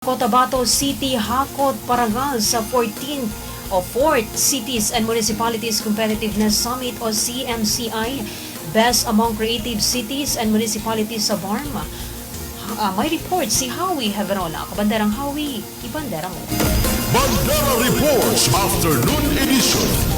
Cotabato City hakot parangal sa 14th o 4th Cities and Municipalities Competitiveness Summit o CMCI Best Among Creative Cities and Municipalities sa BARM. May report si Howie Heverola. Kabanderang Howie, ibandera mo. Bandera Reports Afternoon Edition.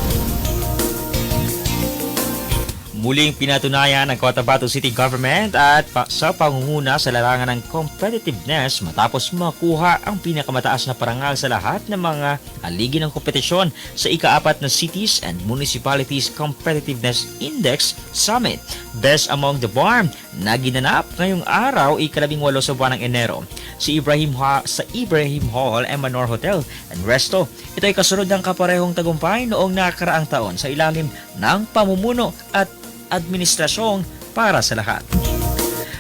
Muling pinatunayan ng Cotabato City Government at sa pangunguna sa larangan ng competitiveness matapos makuha ang pinakamataas na parangal sa lahat ng mga haligi ng kompetisyon sa ika-4 na Cities and Municipalities Competitiveness Index Summit Best Among the BARM na ginanap ngayong araw ika-18 sa buwan ng Enero sa Ibrahim Hall and Manor Hotel and Resto. Ito ay kasunod ng kaparehong tagumpay noong nakaraang taon sa ilalim ng pamumuno at administrasyong para sa lahat.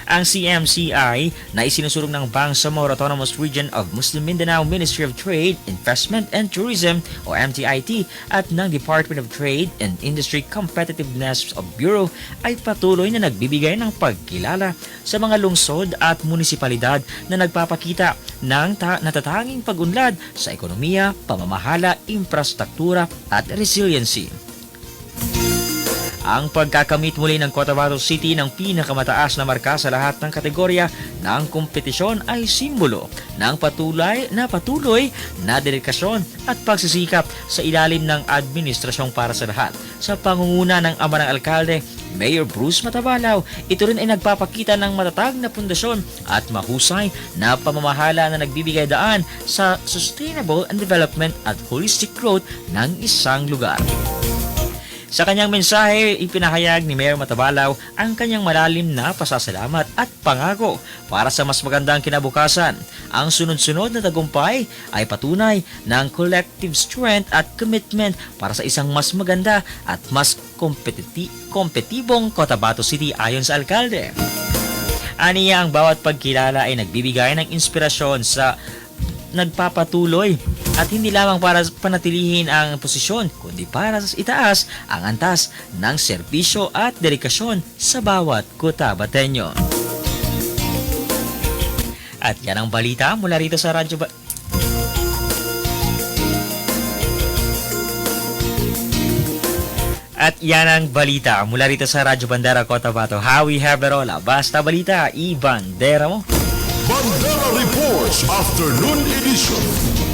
Ang CMCI na isinusulong ng Bangsamoro Autonomous Region of Muslim Mindanao Ministry of Trade, Investment and Tourism o MTIT at ng Department of Trade and Industry Competitiveness of Bureau ay patuloy na nagbibigay ng pagkilala sa mga lungsod at munisipalidad na nagpapakita ng natatanging pag-unlad sa ekonomiya, pamamahala, infrastruktura at resiliency. Ang pagkakamit muli ng Cotabato City ng pinakamataas na marka sa lahat ng kategorya ng kompetisyon ay simbolo ng patuloy na dedikasyon at pagsisikap sa ilalim ng administrasyong para sa lahat. Sa pangunguna ng ama ng alkalde, Mayor Bruce Matabalaw, ito rin ay nagpapakita ng matatag na pundasyon at mahusay na pamamahala na nagbibigay daan sa sustainable and development at holistic growth ng isang lugar. Sa kanyang mensahe, ipinahayag ni Mayor Matabalaw ang kanyang malalim na pasasalamat at pangako para sa mas magandang kinabukasan. Ang sunod-sunod na tagumpay ay patunay ng collective strength at commitment para sa isang mas maganda at mas kompetitibong Cotabato City ayon sa alkalde. Aniya, ang bawat pagkilala ay nagbibigay ng inspirasyon sa nagpapatuloy at hindi lamang para panatilihin ang posisyon kundi para sa itaas ang antas ng serbisyo at dedikasyon sa bawat Cotabateño. At yan ang balita mula rito sa Radyo Bandera Cotabato. Howie Heverola, basta balita, ibandera mo. Bandera Reports Afternoon Edition.